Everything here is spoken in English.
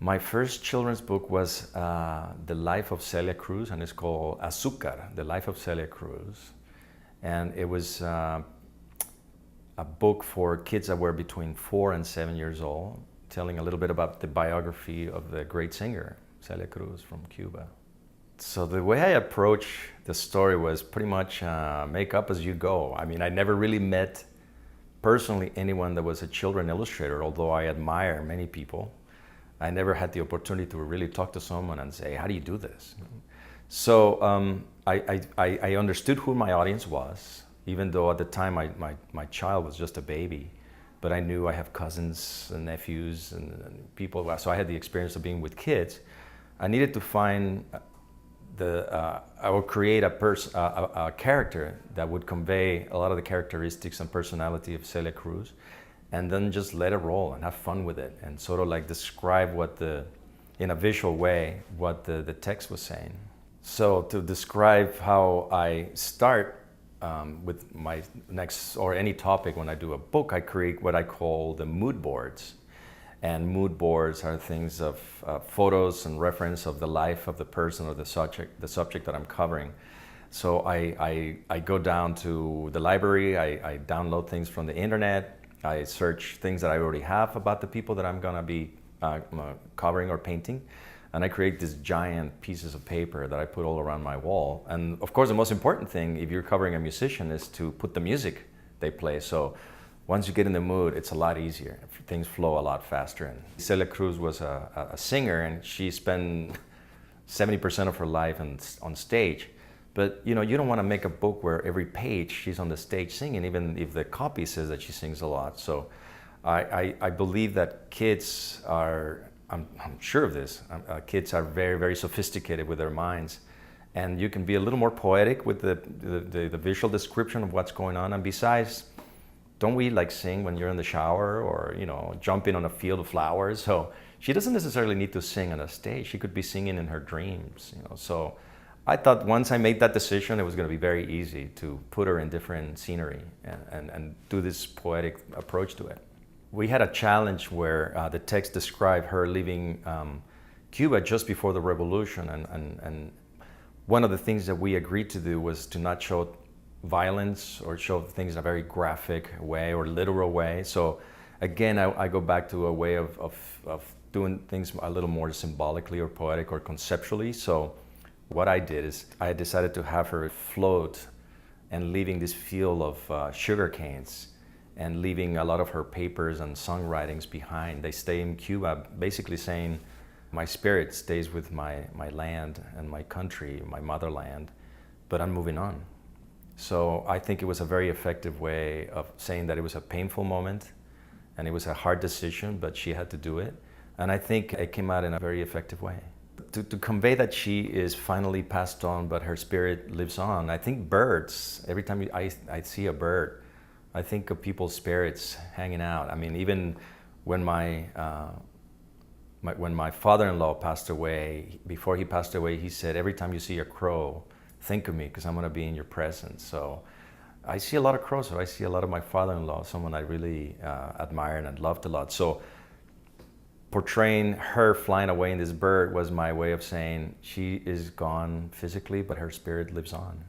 My first children's book was The Life of Celia Cruz, and it's called Azucar, The Life of Celia Cruz. And it was a book for kids that were between 4 and 7 years old, telling a little bit about the biography of the great singer, Celia Cruz from Cuba. So the way I approached the story was pretty much make up as you go. I mean, I never really met personally anyone that was a children illustrator, although I admire many people. I never had the opportunity to really talk to someone and say, how do you do this? So I understood who my audience was, even though at the time my child was just a baby. But I knew I have cousins and nephews and people, so I had the experience of being with kids. I needed to find I would create a character that would convey a lot of the characteristics and personality of Celia Cruz, and then just let it roll and have fun with it and sort of like describe in a visual way, what the text was saying. So to describe how I start with my next, or any topic when I do a book, I create what I call the mood boards. And mood boards are things of photos and reference of the life of the person or the subject that I'm covering. So I go down to the library, I download things from the internet, I search things that I already have about the people that I'm gonna be covering or painting, and I create these giant pieces of paper that I put all around my wall. And of course, the most important thing, if you're covering a musician, is to put the music they play. So once you get in the mood, it's a lot easier. Things flow a lot faster. And Celia Cruz was a singer, and she spent 70% of her life on stage. But you don't want to make a book where every page she's on the stage singing, even if the copy says that she sings a lot. So I believe that kids are, I'm sure of this, kids are very, very sophisticated with their minds. And you can be a little more poetic with the visual description of what's going on. And besides, don't we like sing when you're in the shower or, jumping on a field of flowers? So she doesn't necessarily need to sing on a stage. She could be singing in her dreams, So I thought once I made that decision, it was going to be very easy to put her in different scenery and do this poetic approach to it. We had a challenge where the text described her leaving Cuba just before the revolution. And one of the things that we agreed to do was to not show violence or show things in a very graphic way or literal way. So again, I go back to a way of doing things a little more symbolically or poetic or conceptually. So what I did is I decided to have her float and leaving this field of sugar canes and leaving a lot of her papers and songwritings behind. They stay in Cuba, basically saying, my spirit stays with my land and my country, my motherland, but I'm moving on. So I think it was a very effective way of saying that it was a painful moment and it was a hard decision, but she had to do it. And I think it came out in a very effective way. To convey that she is finally passed on, but her spirit lives on. I think birds, every time I see a bird, I think of people's spirits hanging out. I mean, even when when my father-in-law passed away, before he passed away, he said, every time you see a crow, think of me, because I'm going to be in your presence. So I see a lot of crows. So I see a lot of my father-in-law, someone I really admired and loved a lot. So portraying her flying away in this bird was my way of saying she is gone physically, but her spirit lives on.